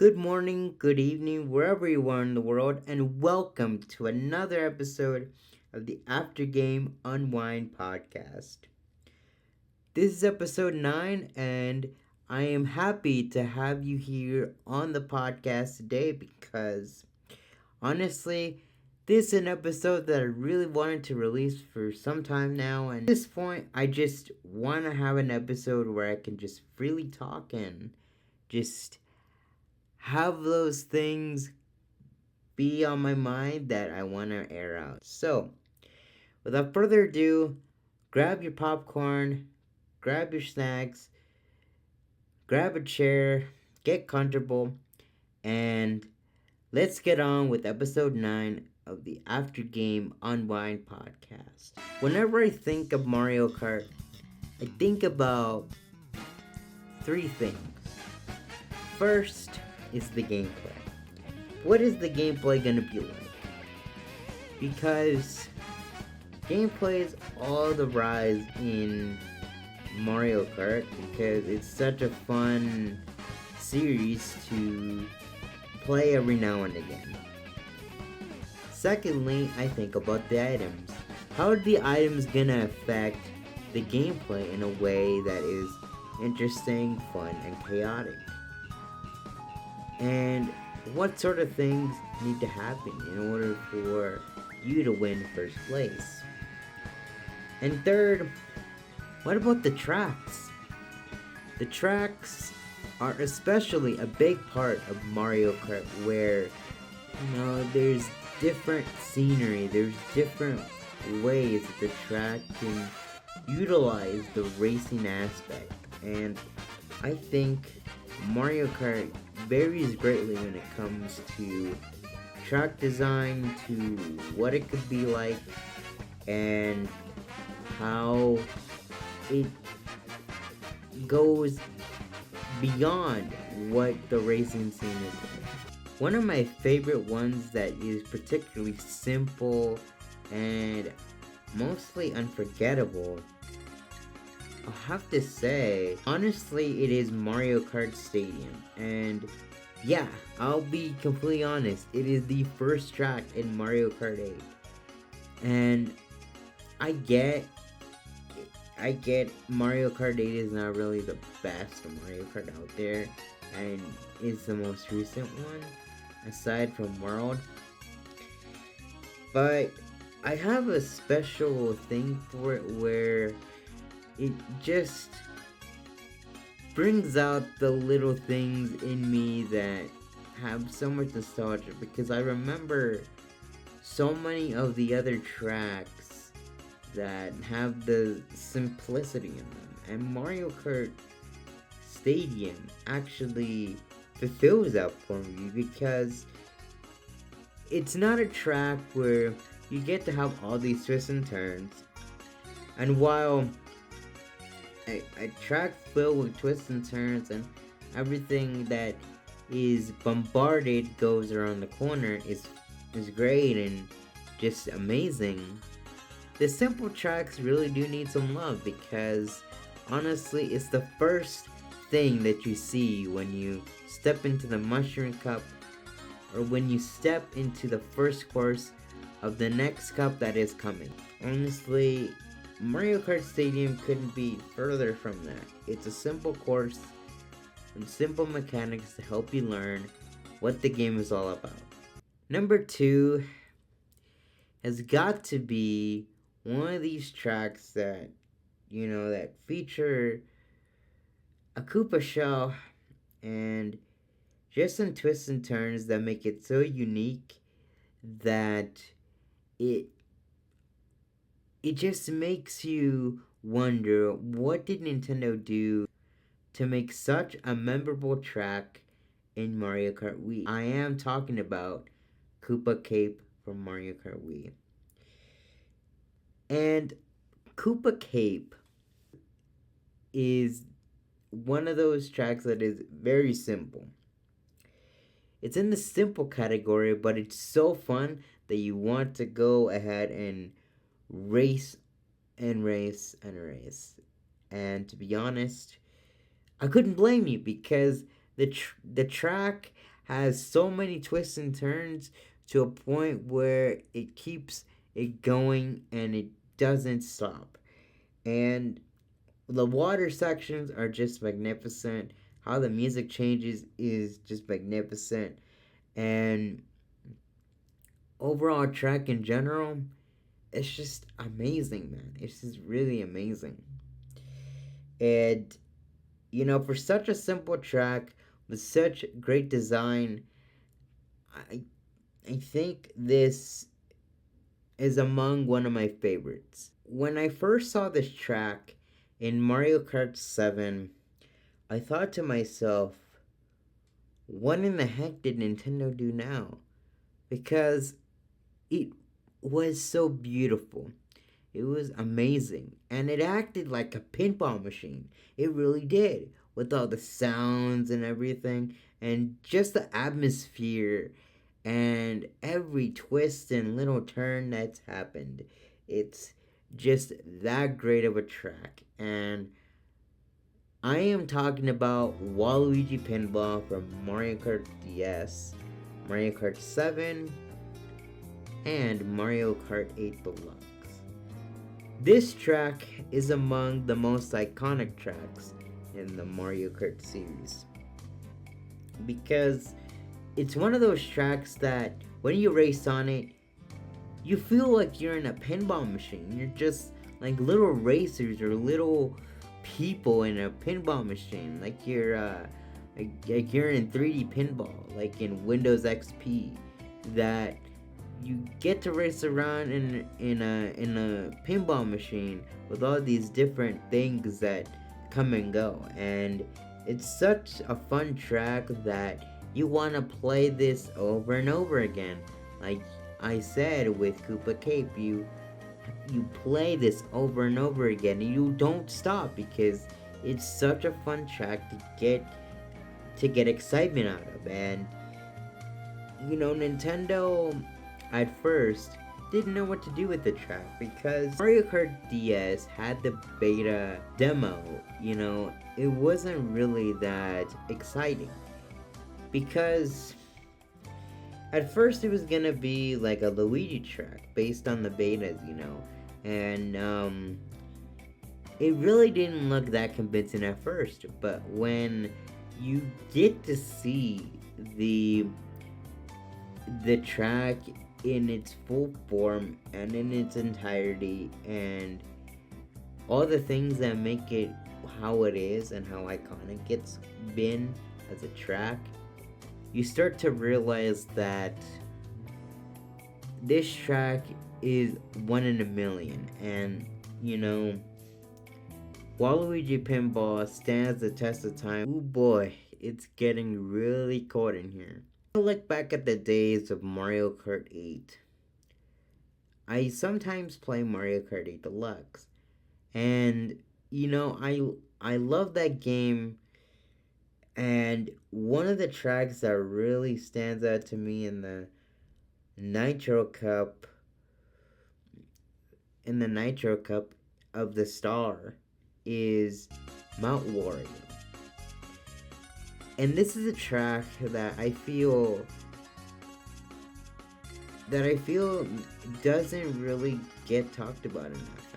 Good morning, good evening, wherever you are in the world, and welcome to another episode of the After Game Unwind podcast. This is episode 9, and I am happy to have you here on the podcast today because honestly, this is an episode that I really wanted to release for some time now, and at this point, I just want to have an episode where I can just freely talk and just have those things be on my mind that I want to air out. So, without further ado, grab your popcorn, grab your snacks, grab a chair, get comfortable, and let's get on with episode 9 of the After Game Unwind podcast. Whenever I think of Mario Kart, I think about three things. First is the gameplay. What is the gameplay going to be like? Because gameplay is all the rise in Mario Kart because it's such a fun series to play every now and again. Secondly, I think about the items. How are the items gonna affect the gameplay in a way that is interesting, fun, and chaotic? And what sort of things need to happen in order for you to win first place? And third, what about the tracks? The tracks are especially a big part of Mario Kart where, there's different scenery, there's different ways that the track can utilize the racing aspect. And I think Mario Kart varies greatly when it comes to track design, to what it could be like, and how it goes beyond what the racing scene is like. One of my favorite ones that is particularly simple and mostly unforgettable, I'll have to say, honestly, it is Mario Kart Stadium. And yeah, I'll be completely honest, it is the first track in Mario Kart 8. And I get Mario Kart 8 is not really the best Mario Kart out there, and is the most recent one, aside from World. But I have a special thing for it where it just brings out the little things in me that have so much nostalgia, because I remember so many of the other tracks that have the simplicity in them, and Mario Kart Stadium actually fulfills that for me because it's not a track where you get to have all these twists and turns, and while a track filled with twists and turns and everything that is bombarded goes around the corner is great and just amazing, the simple tracks really do need some love because honestly it's the first thing that you see when you step into the Mushroom Cup, or when you step into the first course of the next cup that is coming. Honestly, Mario Kart Stadium couldn't be further from that. It's a simple course and simple mechanics to help you learn what the game is all about. Number 2 has got to be one of these tracks that, that feature a Koopa shell and just some twists and turns that make it so unique that it just makes you wonder, what did Nintendo do to make such a memorable track in Mario Kart Wii? I am talking about Koopa Cape from Mario Kart Wii. And Koopa Cape is one of those tracks that is very simple. It's in the simple category, but it's so fun that you want to go ahead and race and race and race. And to be honest, I couldn't blame you because the track has so many twists and turns to a point where it keeps it going and it doesn't stop. And the water sections are just magnificent. How the music changes is just magnificent. And overall track in general, it's just amazing, man. It's just really amazing. And for such a simple track with such great design, I I think this is among one of my favorites. When I first saw this track in Mario Kart 7, I thought to myself, what in the heck did Nintendo do now? Because it was so beautiful. It was amazing. And it acted like a pinball machine. It really did. With all the sounds and everything. And just the atmosphere. And every twist and little turn that's happened. It's just that great of a track. And I am talking about Waluigi Pinball from Mario Kart DS, Mario Kart 7, and Mario Kart 8 Deluxe. This track is among the most iconic tracks in the Mario Kart series because it's one of those tracks that when you race on it, you feel like you're in a pinball machine. You're just like little racers or little people in a pinball machine, like you're in 3D pinball, like in Windows XP, that you get to race around in a pinball machine with all these different things that come and go, and it's such a fun track that you want to play this over and over again. Like I said with Koopa Cape, you play this over and over again and you don't stop because it's such a fun track to get excitement out of. And Nintendo at first didn't know what to do with the track because Mario Kart DS had the beta demo. It wasn't really that exciting because at first it was gonna be like a Luigi track based on the betas, and it really didn't look that convincing at first. But when you get to see the track in its full form and in its entirety, and all the things that make it how it is and how iconic it's been as a track, you start to realize that this track is one in a million. And Waluigi Pinball stands the test of time. Oh boy, it's getting really cold in here. I look back at the days of Mario Kart 8. I sometimes play Mario Kart 8 Deluxe, and I love that game. And one of the tracks that really stands out to me in the Nitro Cup of the Star is Mount Wario. And this is a track that I feel doesn't really get talked about enough.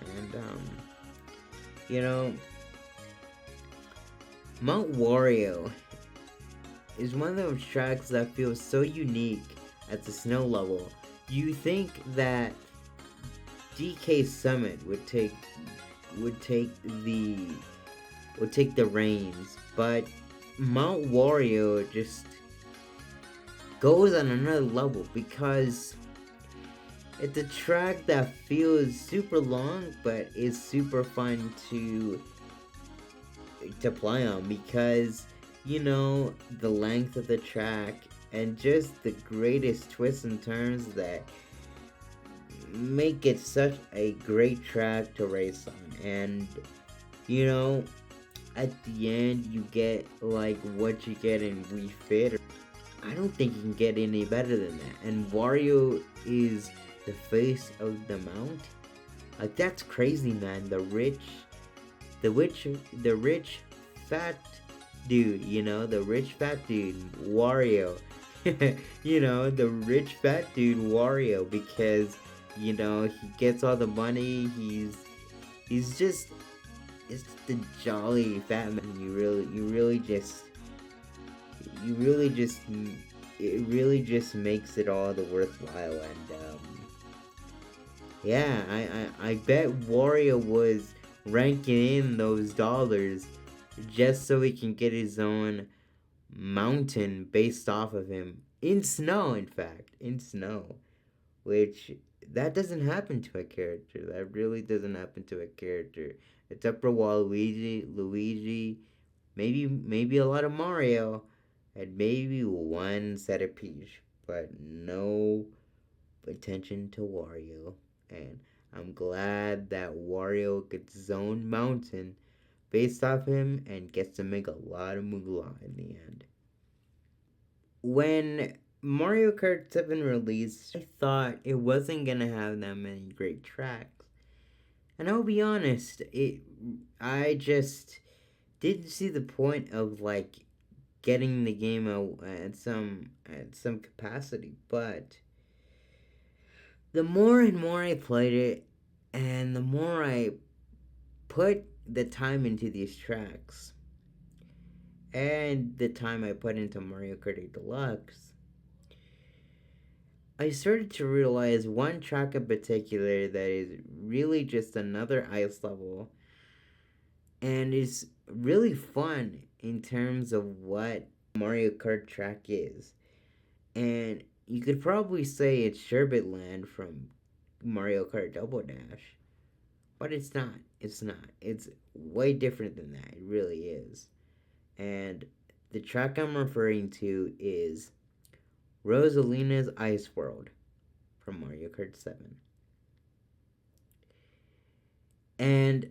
And Mount Wario is one of those tracks that feels so unique at the snow level. You think that DK Summit would take the reins, but Mount Wario just goes on another level because it's a track that feels super long but is super fun to play on because the length of the track and just the greatest twists and turns that make it such a great track to race on. And at the end you get like what you get in Wii Fit. I don't think you can get any better than that. And Wario is the face of the mount. Like, that's crazy, man. The rich fat dude, the rich fat dude, Wario, the rich fat dude Wario, because he gets all the money. He's just the jolly fat man. You really just it really just makes it all the worthwhile. And yeah, I bet Wario was ranking in those dollars just so he can get his own mountain based off of him in snow. In fact, in snow, which that doesn't happen to a character. That really doesn't happen to a character. Except for Luigi, maybe a lot of Mario, and maybe one set of Peach, but no attention to Wario. And I'm glad that Wario gets his own mountain based off him and gets to make a lot of moolah in the end. When Mario Kart 7 released, I thought it wasn't gonna have that many great tracks. And I'll be honest, I just didn't see the point of like getting the game at some capacity. But the more and more I played it, and the more I put the time into these tracks, and the time I put into Mario Kart 8 Deluxe, I started to realize one track in particular that is really just another ice level and is really fun in terms of what Mario Kart track is. And you could probably say it's Sherbet Land from Mario Kart Double Dash, but it's not. It's not. It's way different than that. It really is. And the track I'm referring to is Rosalina's Ice World from Mario Kart 7. And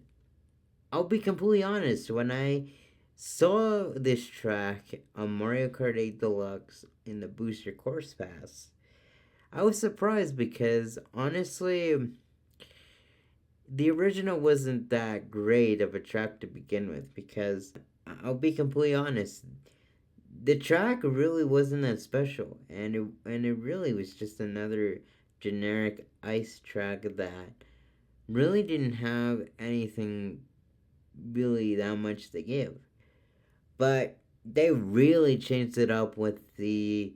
I'll be completely honest, when I saw this track on Mario Kart 8 Deluxe in the Booster Course Pass, I was surprised because honestly, the original wasn't that great of a track to begin with. Because I'll be completely honest, the track really wasn't that special, and it really was just another generic ice track that really didn't have anything really that much to give. But they really changed it up with the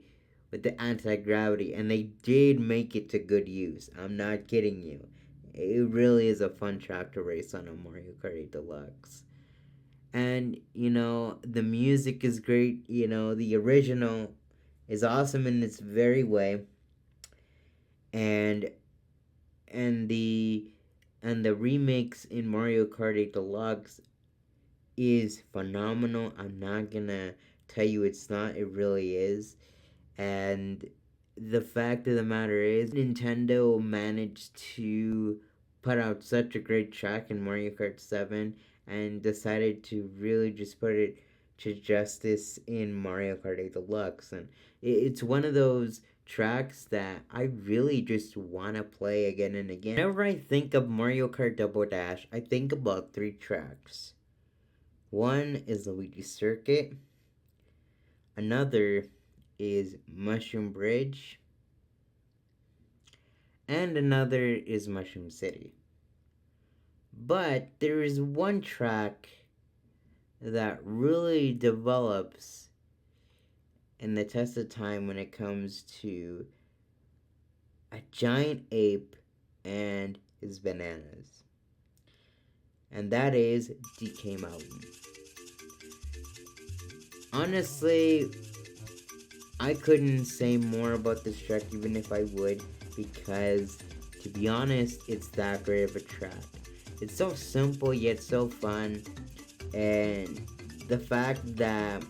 anti-gravity, and they did make it to good use. I'm not kidding you. It really is a fun track to race on a Mario Kart 8 Deluxe. And the music is great. The original is awesome in its very way, and and the remix in Mario Kart 8 Deluxe is phenomenal. I'm not gonna tell you it's not. It really is. And the fact of the matter is, Nintendo managed to put out such a great track in Mario Kart 7 and decided to really just put it to justice in Mario Kart 8 Deluxe. And it's one of those tracks that I really just want to play again and again. Whenever I think of Mario Kart Double Dash, I think about three tracks. One is Luigi Circuit, another is Mushroom Bridge, and another is Mushroom City. But there is one track that really develops in the test of time when it comes to a giant ape and his bananas. And that is DK Mountain. Honestly, I couldn't say more about this track even if I would, because to be honest, it's that great of a track. It's so simple yet so fun, and the fact that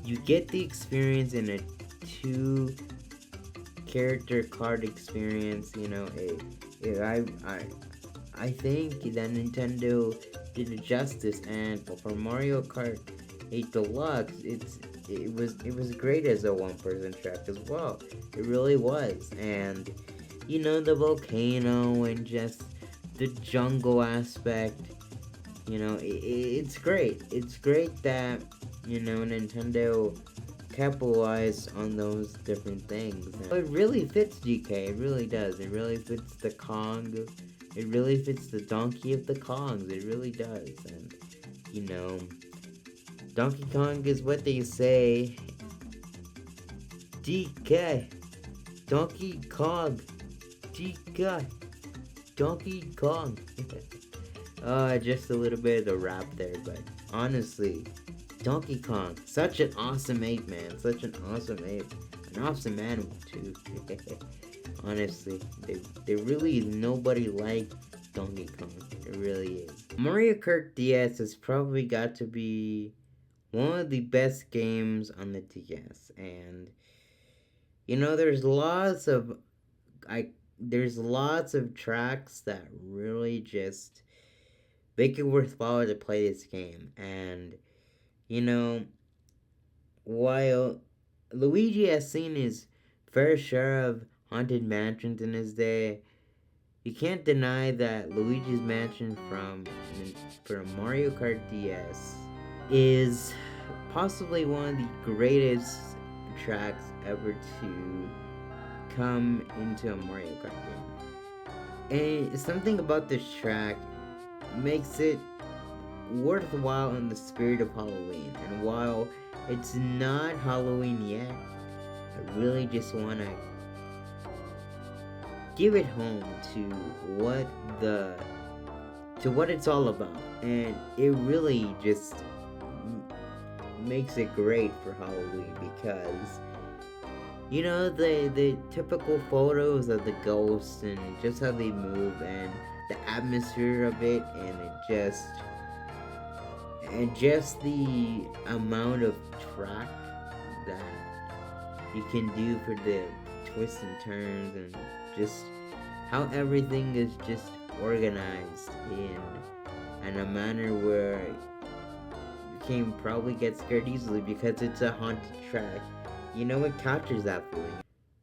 you get the experience in a two character card experience, I think that Nintendo did it justice. And for Mario Kart 8 Deluxe, it was great as a one-person track as well. It really was. And the volcano and just the jungle aspect, it's great. It's great that Nintendo capitalize on those different things. And it really fits DK, it really does. It really fits the Kong. It really fits the Donkey of the Kongs. It really does. And, you know, Donkey Kong is what they say. DK. Donkey Kong. DK. Donkey Kong. Just a little bit of the rap there, but honestly, Donkey Kong, such an awesome ape, man. Such an awesome ape. An awesome animal, too. Honestly, there really is nobody like Donkey Kong. It really is. Mario Kart DS has probably got to be one of the best games on the DS. And, you know, there's lots of tracks that really just make it worthwhile to play this game. And, you know, while Luigi has seen his fair share of haunted mansions in his day, you can't deny that Luigi's Mansion from Mario Kart DS is possibly one of the greatest tracks ever to come into a Mario Kart game. And something about this track makes it worthwhile in the spirit of Halloween. And while it's not Halloween yet, I really just want to give it home to what it's all about. And it really just makes it great for Halloween, because, you know, the typical photos of the ghosts and just how they move and the atmosphere of it, and just the amount of track that you can do for the twists and turns, and just how everything is just organized in a manner where you can probably get scared easily because it's a haunted track. You know, it captures that feeling.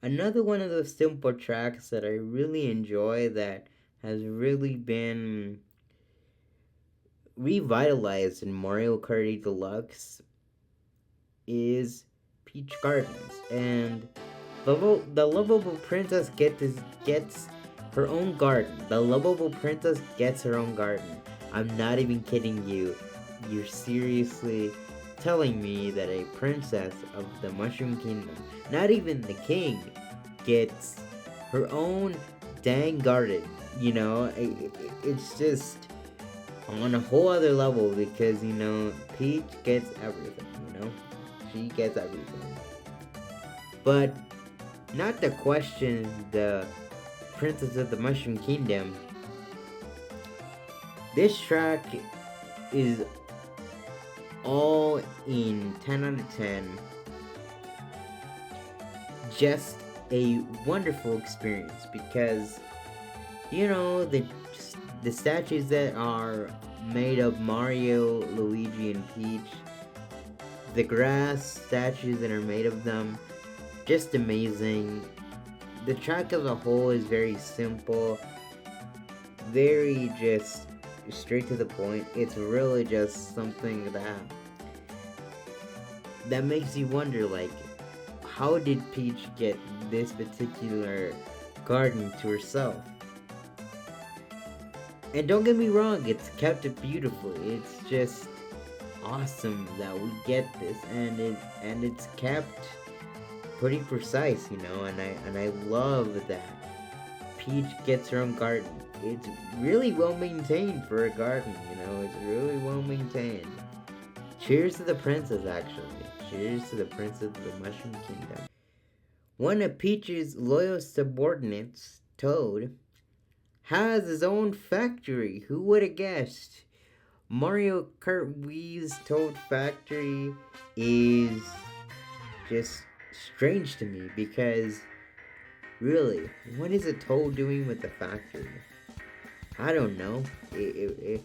Another one of those simple tracks that I really enjoy, that has really been revitalized in Mario Kart 8 Deluxe, is Peach Gardens. And the lovable princess gets her own garden. The lovable princess gets her own garden. I'm not even kidding you. You're seriously telling me that a princess of the Mushroom Kingdom, not even the king, gets her own dang garden? You know, it's just on a whole other level, because, you know, Peach gets everything, you know? She gets everything. But not to question the Princess of the Mushroom Kingdom, this track is all in 10 out of 10. Just a wonderful experience, because, you know, the statues that are made of Mario, Luigi, and Peach, the grass statues that are made of them, just amazing. The track as a whole is very simple, very just straight to the point. It's really just something that makes you wonder, like, how did Peach get this particular garden to herself? And don't get me wrong, it's kept it beautifully. It's just awesome that we get this, and it's kept pretty precise, you know. And I love that Peach gets her own garden. It's really well maintained for a garden, you know. It's really well maintained. Cheers to the princess, actually. Cheers to the princess of the Mushroom Kingdom. One of Peach's loyal subordinates, Toad, has his own factory. Who would have guessed? Mario Kart Wii's Toad Factory is just strange to me, because really, what is a Toad doing with the factory? I don't know. It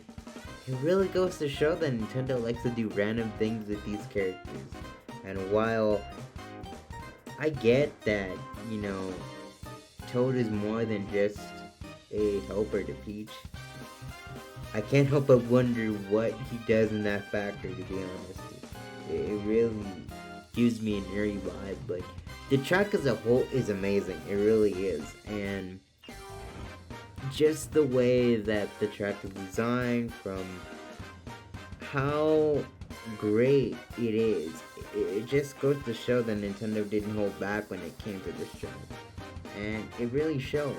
really goes to show that Nintendo likes to do random things with these characters. And while I get that, you know, Toad is more than just a helper to Peach, I can't help but wonder what he does in that factory, to be honest. It really gives me an eerie vibe. But the track as a whole is amazing. It really is. And just the way that the track is designed, from how great it is, it just goes to show that Nintendo didn't hold back when it came to this track. And it really shows.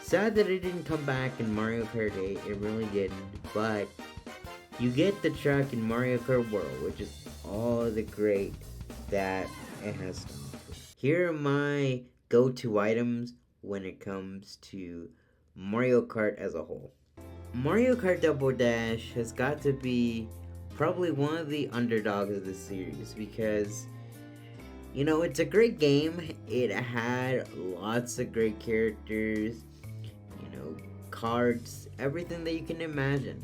Sad that it didn't come back in Mario Kart 8, it really didn't, but you get the track in Mario Kart World, which is all the great that it has to offer. Here are my go-to items when it comes to Mario Kart as a whole. Mario Kart Double Dash has got to be probably one of the underdogs of the series because, you know, it's a great game. It had lots of great characters, you know, cards, everything that you can imagine.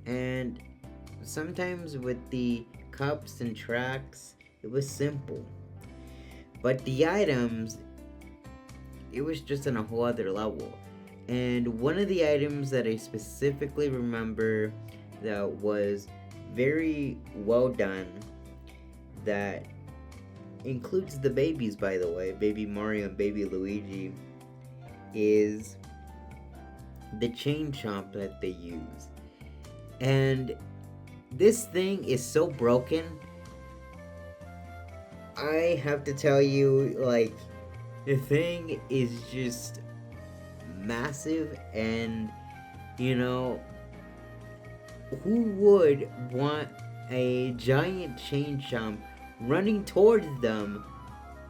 And sometimes with the cups and tracks, it was simple. But the items, it was just on a whole other level. And one of the items that I specifically remember that was very well done, that includes the babies, by the way, baby Mario and baby Luigi, is the chain chomp that they use. And this thing is so broken. I have to tell you, like, the thing is just massive, and you know, who would want a giant chain chomp running towards them,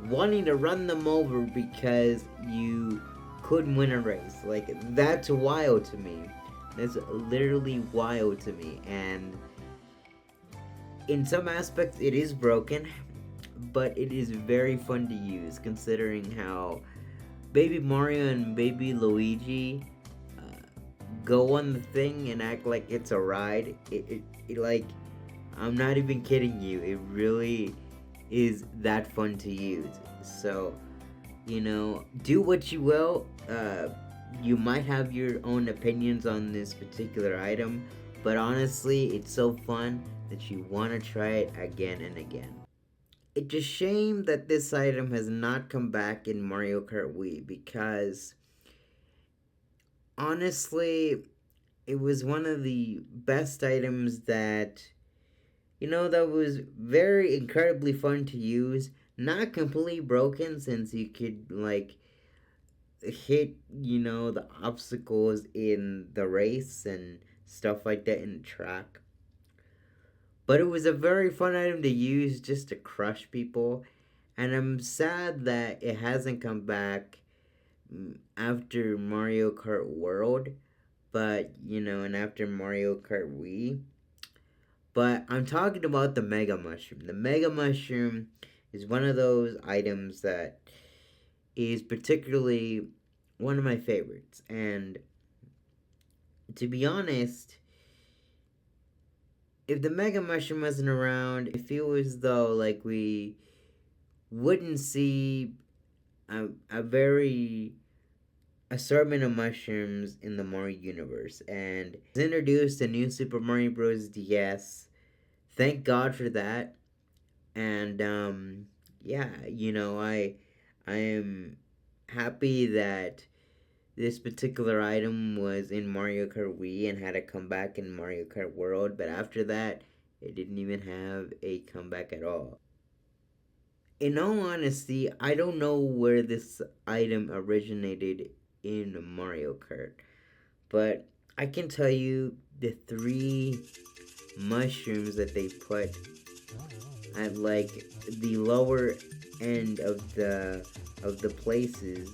wanting to run them over because you couldn't win a race? Like, that's wild to me. That's literally wild to me. And in some aspects it is broken, but it is very fun to use, considering how baby Mario and baby Luigi go on the thing and act like it's a ride. It like, I'm not even kidding you, it really is that fun to use. So, you know, do what you will. You might have your own opinions on this particular item, but honestly, it's so fun that you want to try it again and again. It's a shame that this item has not come back in Mario Kart Wii, because honestly, it was one of the best items that, you know, that was very incredibly fun to use. Not completely broken, since you could, like, hit, you know, the obstacles in the race and stuff like that in the track. But it was a very fun item to use just to crush people. And I'm sad that it hasn't come back after Mario Kart World, but, you know, and after Mario Kart Wii. But I'm talking about the Mega Mushroom. The Mega Mushroom is one of those items that is particularly one of my favorites. And to be honest, if the Mega Mushroom wasn't around, I feel as though, like, we wouldn't see a very assortment of mushrooms in the Mario universe. And it's introduced a new Super Mario Bros. DS. Thank God for that. And yeah, you know, I am happy that this particular item was in Mario Kart Wii and had a comeback in Mario Kart World, but after that, it didn't even have a comeback at all. In all honesty, I don't know where this item originated in Mario Kart, but I can tell you the three mushrooms that they put at, like, the lower end of the places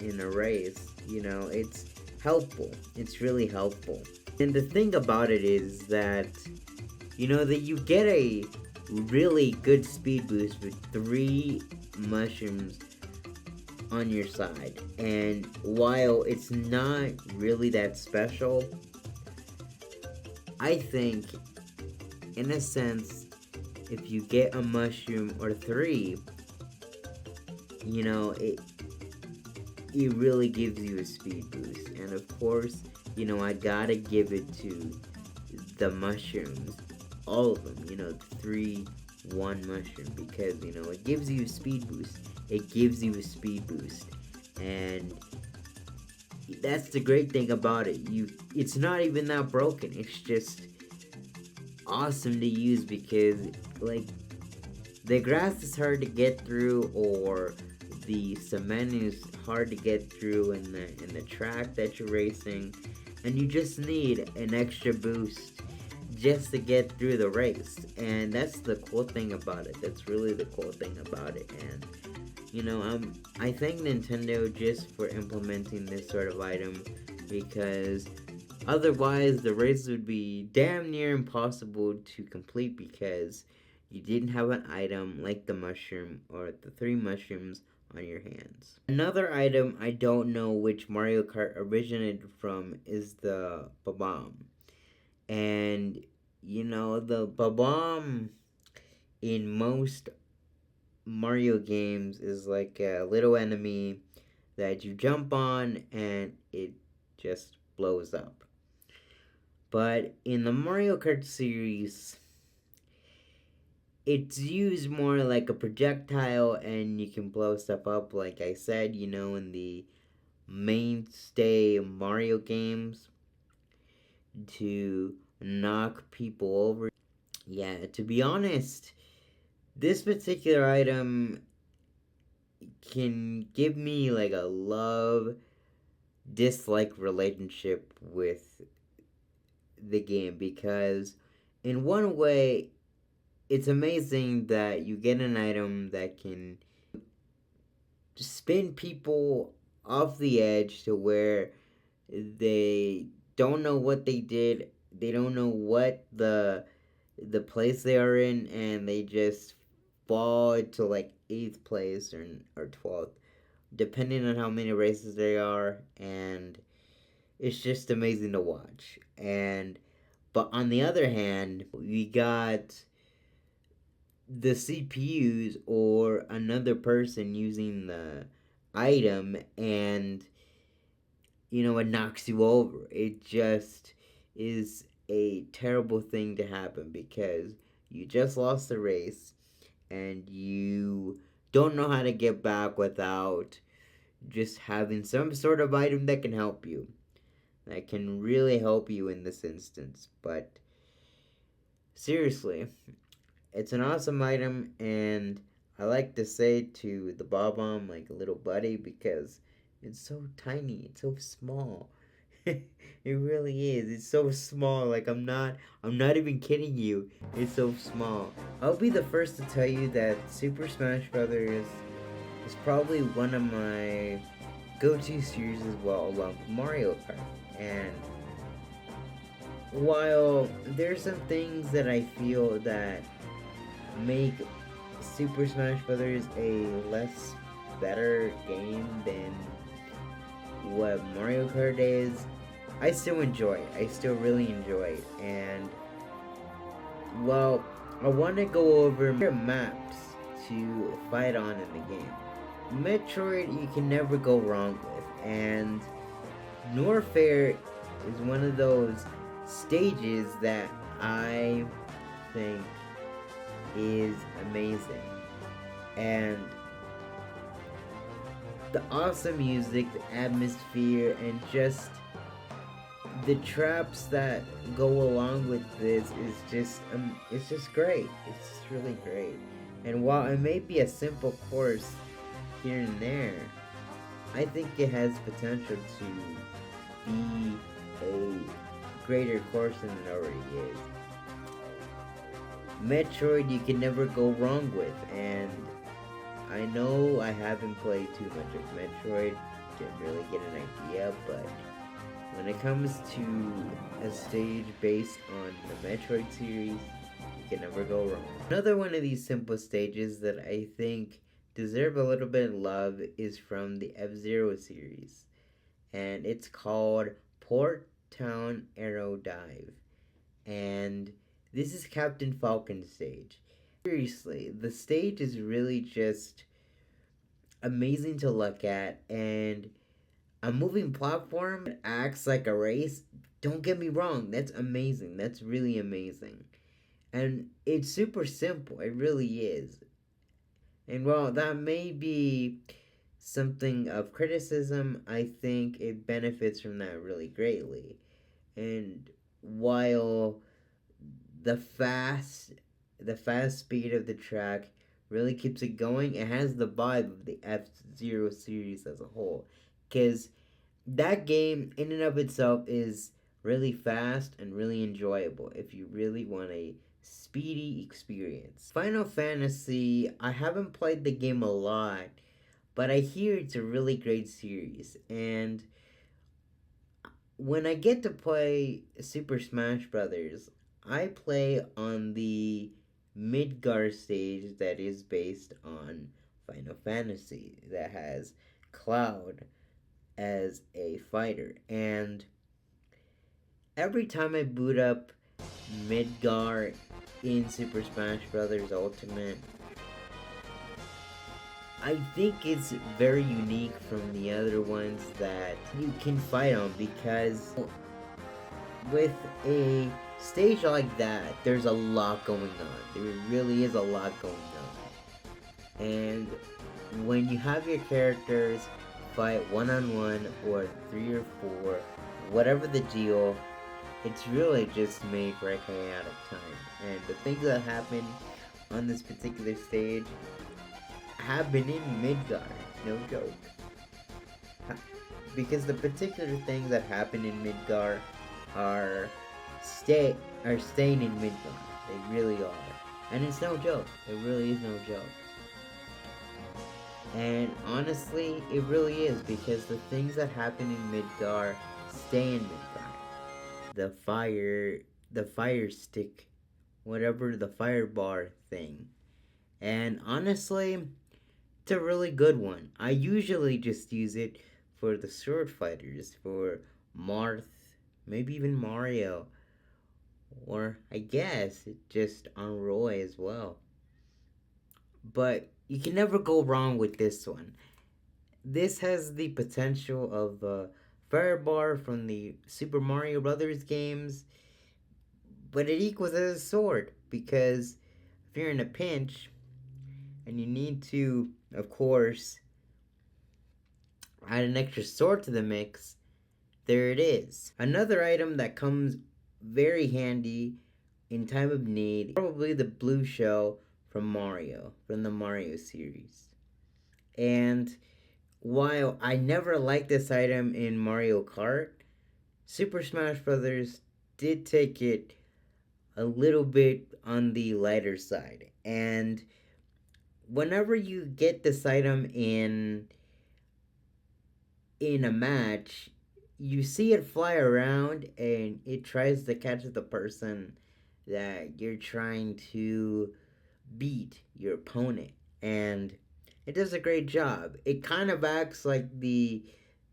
in a race. You know, it's helpful. It's really helpful. And the thing about it is that, you know, that you get a really good speed boost with three mushrooms on your side. And while it's not really that special, I think, in a sense, if you get a mushroom or three, you know, it really gives you a speed boost. And of course, you know, I gotta give it to the mushrooms. All of them, you know, three one mushroom, because it gives you a speed boost. It gives you a speed boost, and that's the great thing about it. It's not even that broken. It's just awesome to use because, like, the grass is hard to get through, or the cement is hard to get through in the track that you're racing, and you just need an extra boost just to get through the race. And that's the cool thing about it. That's really the cool thing about it. And I thank Nintendo just for implementing this sort of item, because otherwise the race would be damn near impossible to complete, because you didn't have an item like the mushroom or the 3 mushrooms on your hands. Another item I don't know which Mario Kart originated from is the bomb. And the bomb in most Mario games is like a little enemy that you jump on and it just blows up. But in the Mario Kart series, it's used more like a projectile, and you can blow stuff up, like I said, in the mainstay Mario games, to knock people over. Yeah, to be honest, this particular item can give me like a love dislike relationship with the game, because in one way it's amazing that you get an item that can spin people off the edge to where they don't know what they did, they don't know what the place they are in, and they just fall to like 8th place or 12th, depending on how many races they are. And it's just amazing to watch. And but on the other hand, we got the CPUs or another person using the item, and it knocks you over. It just is a terrible thing to happen, because you just lost the race and you don't know how to get back without just having some sort of item that can help you, that can really help you in this instance. But seriously, it's an awesome item, and I like to say to the Bob-omb, like a little buddy, because it's so tiny, it's so small. It really is. It's so small. Like, I'm not even kidding you. It's so small. I'll be the first to tell you that Super Smash Brothers is probably one of my go-to series as well, along with Mario Kart. And while there's some things that I feel that make Super Smash Brothers a less better game than what Mario Kart is, I still enjoy it. I still really enjoy it. And well, I want to go over maps to fight on in the game. Metroid you can never go wrong with, and Norfair is one of those stages that I think is amazing. And the awesome music, the atmosphere, and just the traps that go along with this is just it's just great. It's just really great. And while it may be a simple course here and there, I think it has potential to be a greater course than it already is. Metroid you can never go wrong with, and I know I haven't played too much of Metroid, didn't really get an idea, but when it comes to a stage based on the Metroid series, you can never go wrong. Another one of these simple stages that I think deserve a little bit of love is from the F-Zero series, and it's called Port Town Arrow Dive, and this is Captain Falcon's stage. Seriously, the stage is really just amazing to look at, and a moving platform that acts like a race, don't get me wrong, that's amazing. That's really amazing. And it's super simple, it really is. And while that may be something of criticism, I think it benefits from that really greatly. And while the fast the fast speed of the track really keeps it going, it has the vibe of the F-Zero series as a whole. Cause that game in and of itself is really fast and really enjoyable if you really want a speedy experience. Final Fantasy, I haven't played the game a lot, but I hear it's a really great series. And when I get to play Super Smash Brothers, I play on the Midgar stage that is based on Final Fantasy that has Cloud as a fighter. And every time I boot up Midgar in Super Smash Brothers Ultimate, I think it's very unique from the other ones that you can fight on, because with a stage like that, there's a lot going on. There really is a lot going on. And when you have your characters fight one on one or 3 or 4, whatever the deal, it's really just made for a chaotic time. And the things that happen on this particular stage happen in Midgar, no joke. Because the particular things that happen in Midgar are staying in Midgar. They really are. And it's no joke. It really is no joke. And honestly, it really is, because the things that happen in Midgar stay in Midgar. The fire stick, whatever, the fire bar thing. And honestly, it's a really good one. I usually just use it for the sword fighters, for Marth, maybe even Mario, or I guess just on Roy as well. But you can never go wrong with this one. This has the potential of a fire bar from the Super Mario Brothers games, but it equals as a sword, because if you're in a pinch and you need to, of course, add an extra sword to the mix, there it is. Another item that comes very handy in time of need, probably the blue shell from Mario, from the Mario series. And while I never liked this item in Mario Kart, Super Smash Bros. Did take it a little bit on the lighter side. And whenever you get this item in a match, you see it fly around and it tries to catch the person that you're trying to beat, your opponent. And it does a great job. It kind of acts like the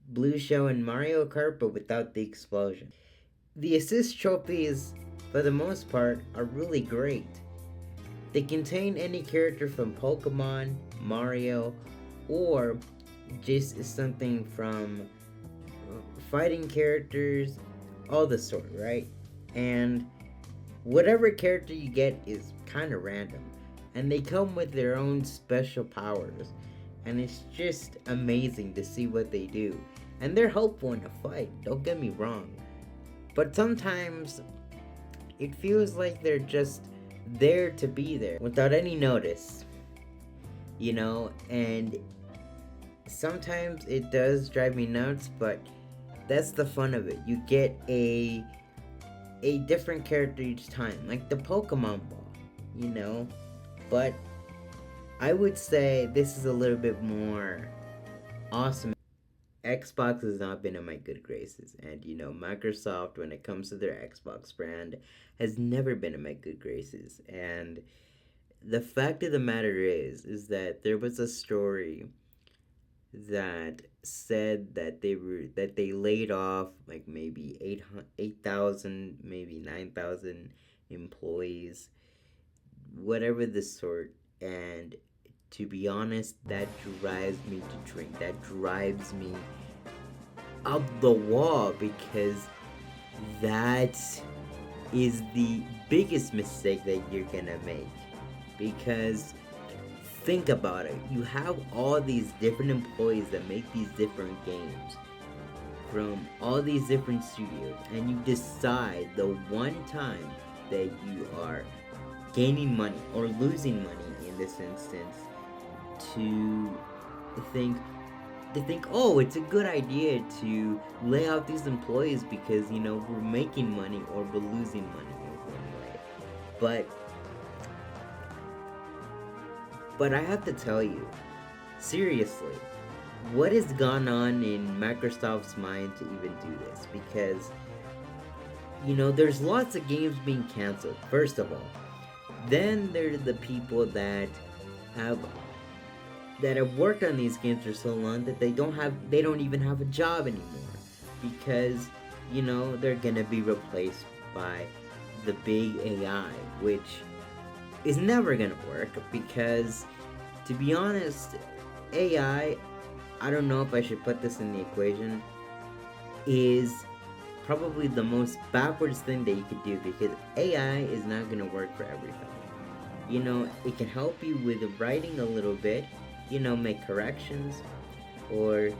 blue shell in Mario Kart, but without the explosion. The assist trophies, for the most part, are really great. They contain any character from Pokemon, Mario, or just something from fighting characters, all the sort, right? And whatever character you get is kind of random. And they come with their own special powers. And it's just amazing to see what they do. And they're helpful in a fight, don't get me wrong. But sometimes it feels like they're just there to be there without any notice. You know, and sometimes it does drive me nuts, but that's the fun of it. You get a different character each time, like the Pokemon Ball, you know. But I would say this is a little bit more awesome. Xbox has not been in my good graces, and you know, Microsoft, when it comes to their Xbox brand, has never been in my good graces. And the fact of the matter is that there was a story that said that they laid off like maybe 8,000, maybe 9,000 employees, whatever the sort. And to be honest, that drives me to drink. That drives me up the wall, because that's is the biggest mistake that you're gonna make. Because think about it, you have all these different employees that make these different games from all these different studios, and you decide the one time that you are gaining money or losing money in this instance to think oh, it's a good idea to lay off these employees because we're making money or we're losing money in one way. But I have to tell you, seriously, what has gone on in Microsoft's mind to even do this? Because there's lots of games being canceled, first of all. Then there are the people have have worked on these games for so long that they don't even have a job anymore, because they're gonna be replaced by the big AI, which is never gonna work. Because to be honest, I don't know if I should put this in the equation, is probably the most backwards thing that you could do, because AI is not going to work for everything. It can help you with writing a little bit, make corrections, or,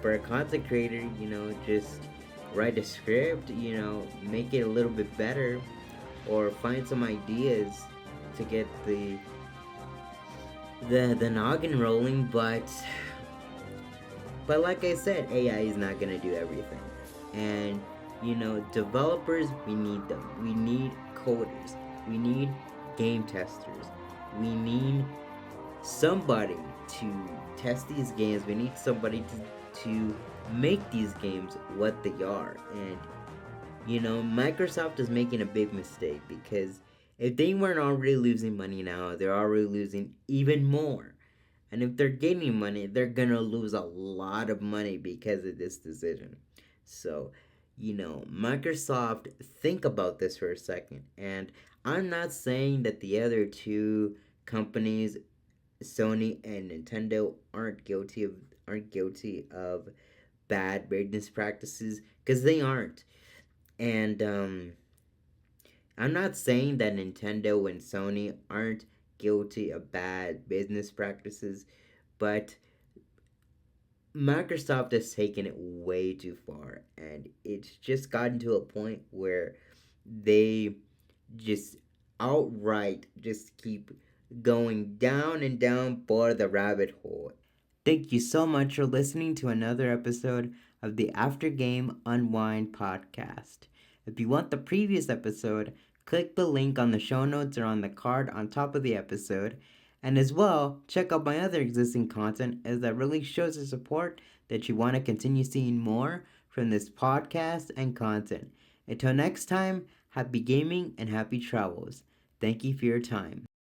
for a content creator, just write a script, make it a little bit better, or find some ideas to get the noggin rolling. But like I said, AI is not gonna do everything. And developers, we need them. We need coders. We need game testers. We need somebody to test these games. We need somebody to make these games what they are. And Microsoft is making a big mistake, because if they weren't already losing money now, they're already losing even more. And if they're gaining money, they're gonna lose a lot of money because of this decision. So, Microsoft, think about this for a second. And I'm not saying that the other two companies, Sony and Nintendo, aren't guilty of bad business practices, because they aren't. And I'm not saying that Nintendo and Sony aren't guilty of bad business practices, but Microsoft has taken it way too far, and it's just gotten to a point where they just outright just keep going down and down for the rabbit hole. Thank you so much for listening to another episode of the After Game Unwind podcast. If you want the previous episode, click the link on the show notes or on the card on top of the episode. And as well, check out my other existing content, as that really shows the support that you want to continue seeing more from this podcast and content. Until next time, happy gaming and happy travels. Thank you for your time.